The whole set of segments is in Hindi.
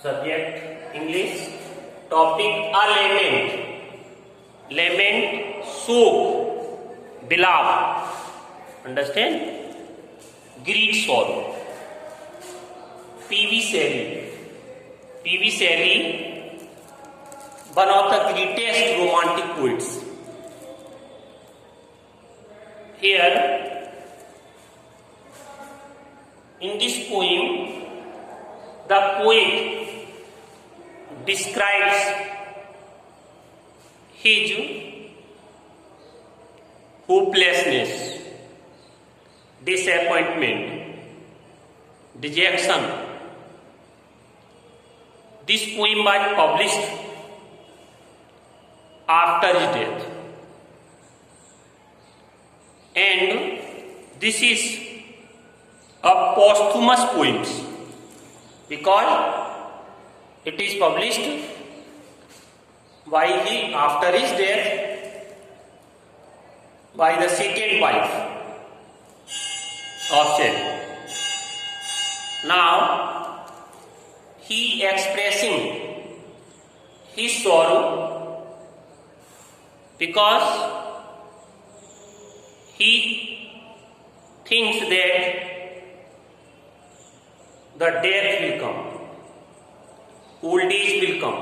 Subject English. Topic a lament. Lament, sob, beloved. Understand? Greet sorrow. P.V. Shelley. P.V. Shelley, one of the greatest romantic poets. Here, in this poem, the poet describes his hopelessness, disappointment, dejection. This poem was published after his death, and this is a posthumous poem because it is published after his death by the second wife of Shelley. Now he expressing his sorrow because he thinks that the death will come, old age will come.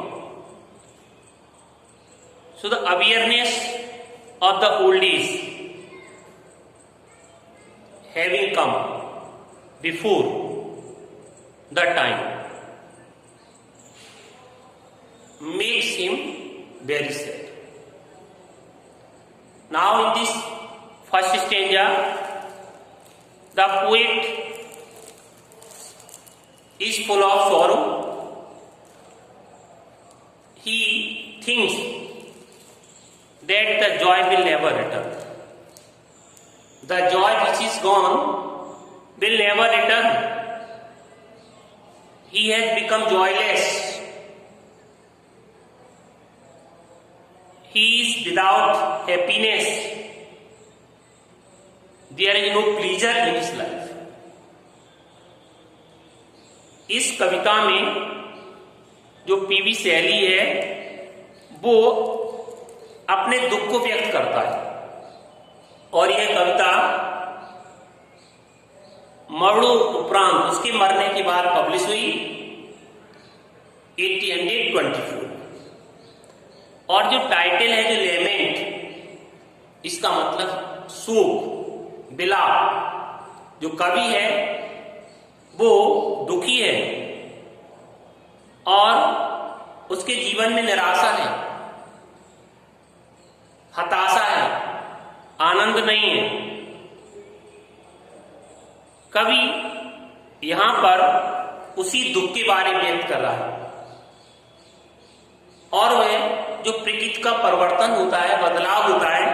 So the awareness of the old age having come before the time makes him very sad. Now in this first stanza, the poet is full of sorrow. He thinks that the joy will never return. The joy which is gone will never return. He has become joyless. He is without happiness. There is no pleasure in his life. इस कविता में जो पीवी शैली है वो अपने दुख को व्यक्त करता है और यह कविता मरणों उपरांत उसके मरने के बाद पब्लिश हुई 1824। और जो टाइटल है जो लेमेंट, इसका मतलब शोक, विलाप। जो कवि है वो दुखी है और उसके जीवन में निराशा है, हताशा है, आनंद नहीं है। कवि यहां पर उसी दुख के बारे में व्यक्त कर रहा है और वह जो प्रकृति का परिवर्तन होता है, बदलाव होता है।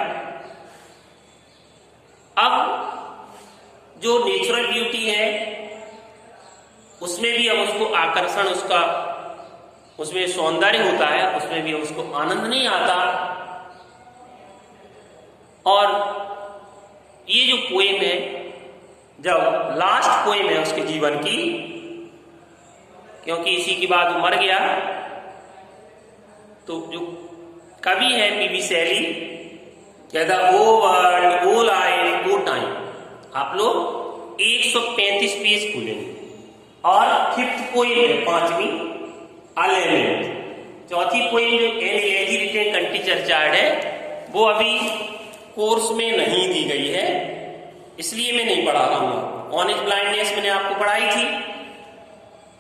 अब जो नेचुरल ब्यूटी है उसमें भी अब उसको आकर्षण, उसमें सौंदर्य होता है, उसमें भी उसको आनंद नहीं आता। और ये जो पोएम है, जब लास्ट पोएम है उसके जीवन की, क्योंकि इसी के बाद वो मर गया, तो जो कवि है पीवी शैली कहता ओ वर्ल्ड ओ लाइफ ओ टाइम। आप लोग 135 पेज खोलेंगे और फिफ्थ पोएम है, पांचवी अलेमेंट। चौथी पोएम जो एन रिटेन कंट्री चर्चार्ड है वो अभी कोर्स में नहीं दी गई है, इसलिए मैं नहीं पढ़ा रहा हूं। ऑन एज ब्लाइंडनेस मैंने आपको पढ़ाई थी।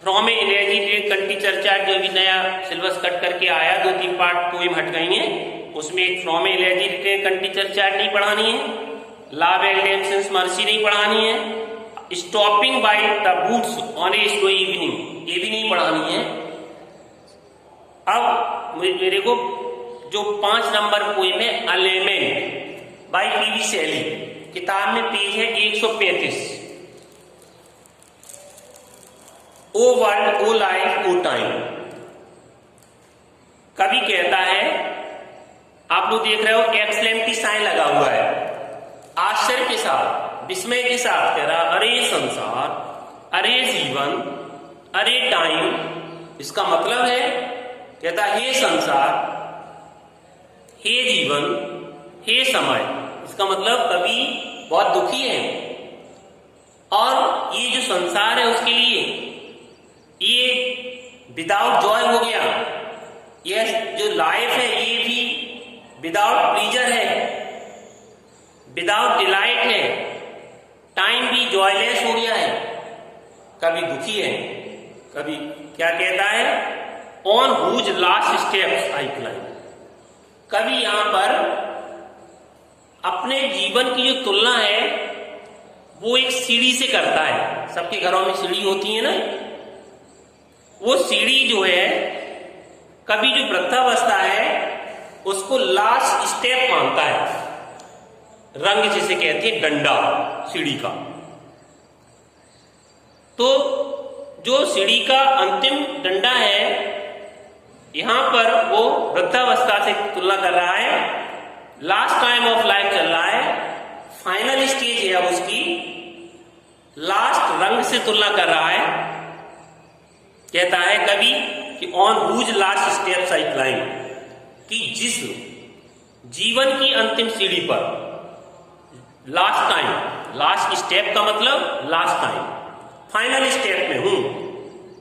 फ्रॉम एनर्जी रिटेन कंट्री चर्चार्ड जो अभी नया सिलेबस कट करके आया, 2-3 पार्ट पोएम हट गई हैं, उसमें एक फ्रॉम एनर्जी रिटेन कंट्री चर्चार्ड नहीं पढ़ानी है, लव एंड मर्सी नहीं पढ़ानी है, stopping by the boots on A snow evening ये भी नहीं पढ़ानी है। अब मेरे को जो 5 नंबर पोएम है अलेमेंट बाय पीवी शैली, किताब में पेज है 135। ओ वर्ल्ड ओ लाइफ ओ टाइम। कवि कहता है, आप लोग देख रहे हो एक्सलेंटी साइन लगा हुआ है, आश्चर्य के साथ, विस्मय के साथ कह रहा, अरे संसार, अरे जीवन, अरे टाइम, इसका मतलब है, कहता हे संसार, हे जीवन, हे समय। इसका मतलब कवि बहुत दुखी है और ये जो संसार है उसके लिए ये विदाउट जॉय हो गया। ये जो लाइफ है ये भी विदाउट प्लीजर है, विदाउट डिलाइट है। टाइम भी जॉयलेस हो गया है। कभी दुखी है। कभी क्या कहता है, on whose last steps I climb. कभी यहां पर अपने जीवन की जो तुलना है वो एक सीढ़ी से करता है। सबके घरों में सीढ़ी होती है ना, वो सीढ़ी जो है कभी जो वृद्धावस्था है उसको लास्ट स्टेप मानता है। रंग जिसे कहते हैं डंडा सीढ़ी का। तो जो सीढ़ी का अंतिम डंडा है यहां पर वो वृद्धावस्था से तुलना कर रहा है। लास्ट टाइम ऑफ लाइफ चल रहा है, फाइनल स्टेज है अब उसकी, लास्ट रंग से तुलना कर रहा है। कहता है कभी कि on whose last steps I climb, कि जिस जीवन की अंतिम सीढ़ी पर लास्ट टाइम, लास्ट स्टेप का मतलब लास्ट टाइम, फाइनल स्टेप में हूं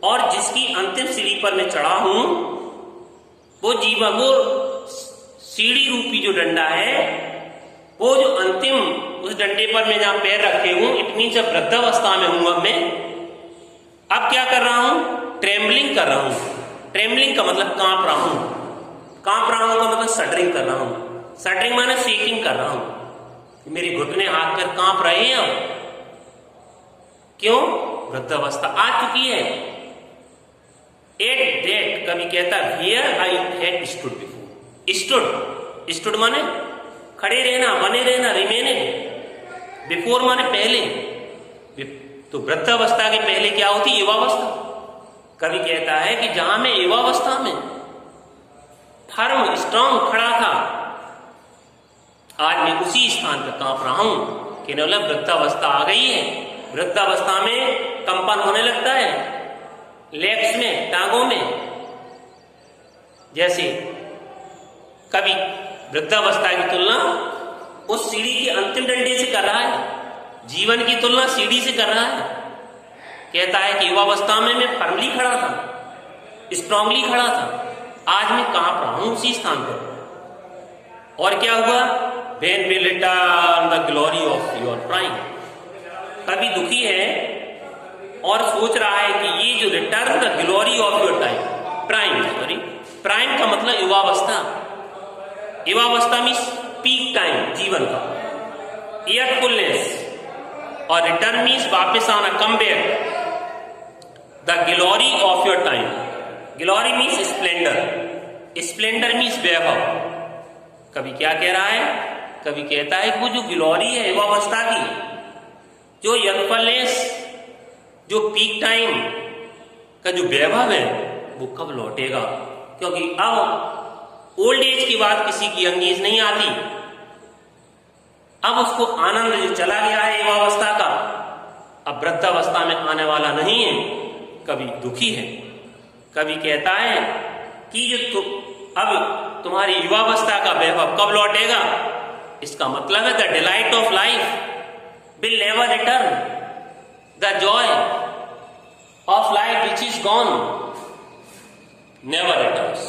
और जिसकी अंतिम सीढ़ी पर मैं चढ़ा हूं वो जीवन, वो सीढ़ी रूपी जो डंडा है, वो जो अंतिम उस डंडे पर मैं जहां पैर रखे हूं, इट मीन जब वृद्धावस्था में हूं अब मैं, अब क्या कर रहा हूं, ट्रेम्बलिंग कर रहा हूं। ट्रेम्बलिंग का मतलब कांप रहा हूं। कांप रहा हूं का मतलब सडरिंग कर रहा हूं। सडरिंग माने शेकिंग कर रहा हूं। मेरे घुटने हाथ पैर कांप रहे हैं अब। क्यों? वृद्धावस्था आ चुकी है। एट डेट कभी कहता here I had stood before. Stood, stood माने खड़े रहना, बने रहना, रिमेनिंग। बिफोर माने पहले। तो वृद्धावस्था के पहले क्या होती? युवावस्था। कभी कहता है कि जहां मैं युवावस्था में फर्म स्ट्रांग खड़ा था, आज मैं उसी स्थान पर कांप रहा हूं। केवल वृद्धावस्था आ गई है। वृद्धावस्था में कंपन होने लगता है लेग्स में, टांगों में। जैसे कभी वृद्धावस्था की तुलना उस सीढ़ी के अंतिम डंडे से कर रहा है, जीवन की तुलना सीढ़ी से कर रहा है। कहता है कि युवावस्था में मैं फर्मली खड़ा था, स्ट्रांगली खड़ा था, आज मैं कांप रहा हूं उसी स्थान पर। और क्या हुआ? When will return the glory of your prime। कभी दुखी है और सोच रहा है कि ये जो return the glory of your time, prime, sorry, prime का मतलब युवावस्था। युवावस्था मीन्स पीक टाइम जीवन का, ईयरफुलनेस। और रिटर्न मीन्स वापस आना, come back. The glory of your time. Glory means splendour, splendour means वैभव। कभी क्या कह रहा है? कभी कहता है कि वो जो ग्लोरी है युवावस्था की, जो यंगफुलनेस, जो पीक टाइम का जो वैभव है, वो कब लौटेगा? क्योंकि अब ओल्ड एज की बात किसी की यंग एज नहीं आती। अब उसको आनंद जो चला गया है युवावस्था का, अब वृद्धावस्था में आने वाला नहीं है। कभी दुखी है। कभी कहता है कि जो अब तुम्हारी युवावस्था का वैभव कब लौटेगा? इसका मतलब है the delight of life will never return, the Joy of life which is gone never returns.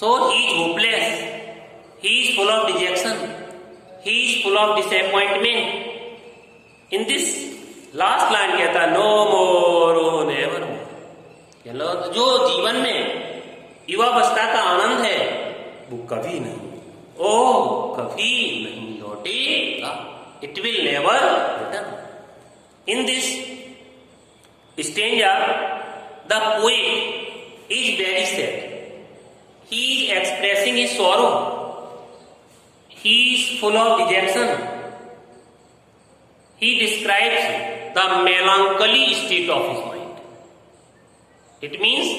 So he is hopeless, he is full of detection, he is full of disappointment. In this last line कहता no more, oh never more। जो जीवन में युवावस्था का आनंद है वो कभी नहीं, कभी नहीं लौटेगा। It will never return। In this stanza the poet is very sad। He is expressing his sorrow। He is full of dejection। He describes the melancholy state of his mind। It means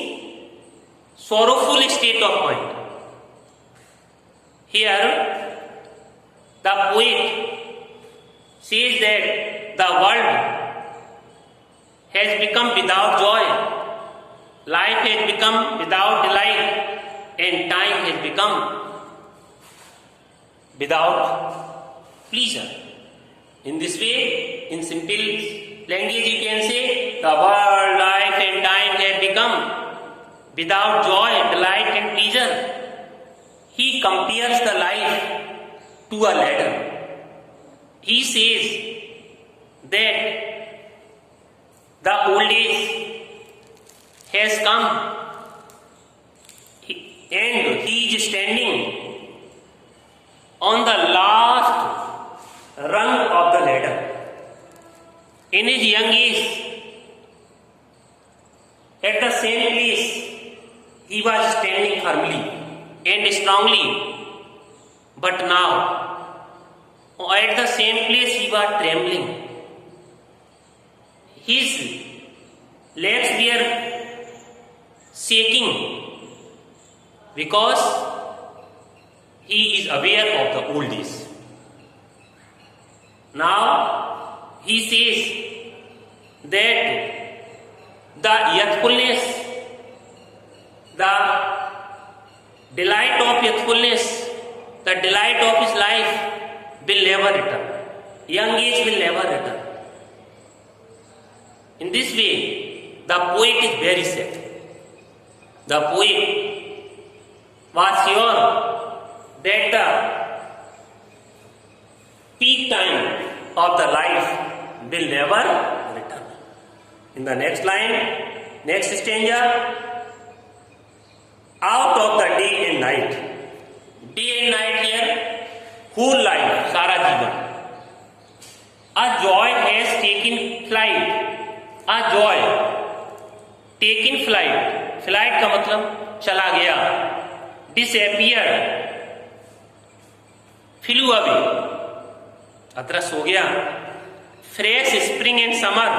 sorrowful state of mind। Here the poet says that the world has become without joy life has become without delight and time has become without pleasure. In this way, in simple language you can say, the world, life and time have become without joy, delight and pleasure. He compares the life to a ladder. He says that the old age has come and he is standing on the last rung of the ladder. In his young age, at the same place, he was standing firmly and strongly, but now, at the same place, he was trembling. His legs were shaking because he is aware of the old days. Now, he says that the youthfulness, the delight of youthfulness, the delight of his life will never return. Young age will never return. In this way, the poet is very sad. The poet was sure that the peak time of the life will never return. In the next line, next stanza, out of the day and night. Day and night here, whole life, सारा जीवन. A joy has taken flight. A joy taken flight. Flight का मतलब चला गया. Disappeared. Flew away. अदृश्य हो गया. Fresh spring and summer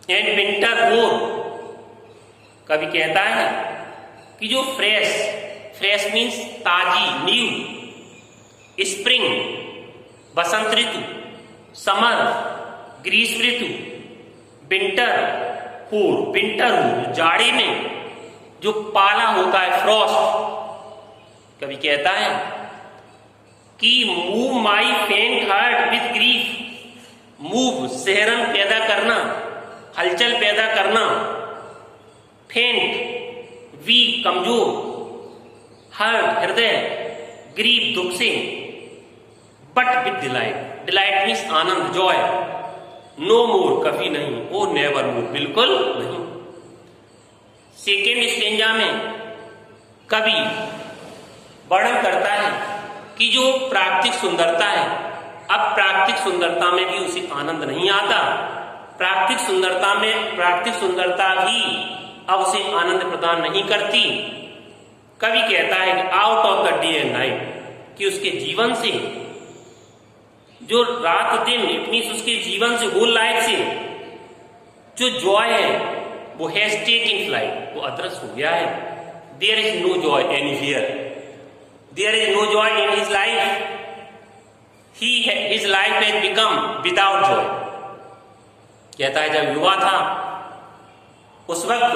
and winter wore. कभी कहता है कि जो फ्रेश मीन्स ताजी, न्यू, स्प्रिंग बसंत ऋतु, समर ग्रीष्म ऋतु, विंटर जाड़े में जो पाला होता है फ्रॉस्ट, कभी कहता है कि मूव माई फेंट हार्ट विथ ग्रीफ. मूव सहरन पैदा करना, हलचल पैदा करना, फेंट वीक कमजोर, हार्ट हृदय, ग्रीफ दुख से, but with delight. Delight means आनंद, जॉय. नो मोर कभी नहीं, ओ नेवर मोर बिल्कुल नहीं. सेकेंड स्टेंजा में कवि वर्णन करता है कि जो प्राकृतिक सुंदरता है, अब प्राकृतिक सुंदरता में भी उसे आनंद नहीं आता. प्राकृतिक सुंदरता भी अब उसे आनंद प्रदान नहीं करती. कवि कहता है कि out of the day and night, कि उसके जीवन से जो रात दिन, इट मीन्स उसके जीवन से, होल लाइफ से जो जॉय है वो हैज टेकन फ्लाइट, वो अदृश्य हो गया है. There is no joy anywhere. There is no joy in his life. His life has become without joy. कहता है जब युवा था उस वक्त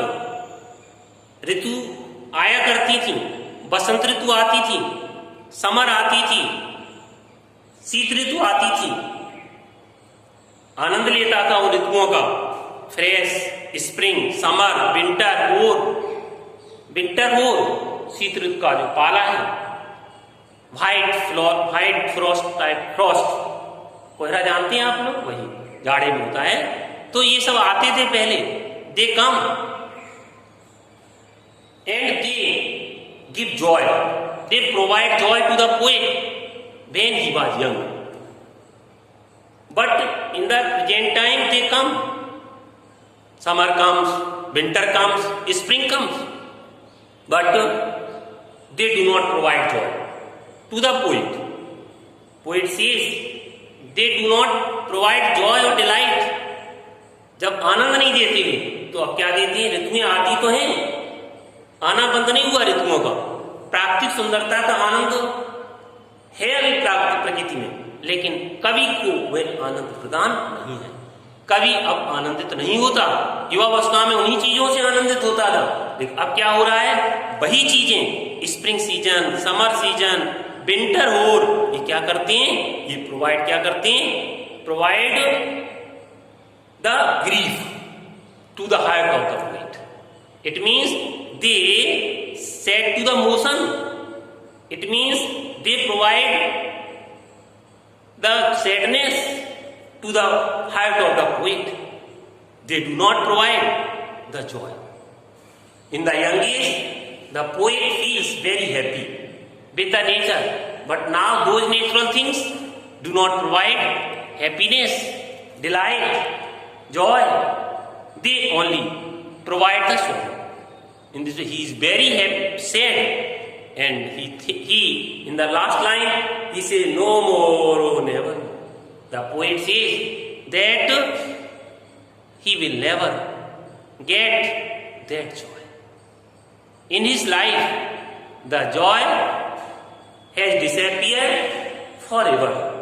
ऋतु आया करती थी. बसंत ऋतु आती थी, समर आती थी, शीत ऋतु आती थी. आनंद लेता था उन ऋतुओं का. फ्रेश स्प्रिंग, समर, विंटर वोर शीत ऋतु का जो पाला है. व्हाइट फ्रॉस्ट टाइप, फ्रॉस्ट कोहरा जानते हैं आप लोग, वही जाड़े में होता है. तो ये सब आते थे पहले. They come and they give joy. They provide joy to the poet when he was young. But in the present time they come. Summer comes, winter comes, spring comes. But they do not provide joy to the poet. Poet says they do not provide joy or delight. जब आनंद नहीं देते हुए तो अब क्या देते हैं? ऋतुएं आती तो हैं, आना बंद नहीं हुआ ऋतुओं का. प्राकृतिक सुंदरता का आनंद है अभी प्राकृतिक प्रकृति में, लेकिन कवि को वह आनंद प्रदान नहीं है. कभी अब आनंदित नहीं होता। युवावस्था में उन्हीं चीजों से आनंदित होता था, लेकिन अब क्या हो रहा है, वही चीजें spring season, summer season, winter होर, ये क्या करते हैं, ये प्रोवाइड क्या करते हैं, provide the grief to the heart of the poet. It means they set to the motion, it means they provide the sadness to the heart of the poet. They do not provide the joy. In the young age, the poet feels very happy with the nature, but now those natural things do not provide happiness, delight, joy. They only provide the sorrow. In this way, he is very sad. And he in the last line, he says, no more, oh never. The poet says that he will never get that joy. In his life, the joy has disappeared forever.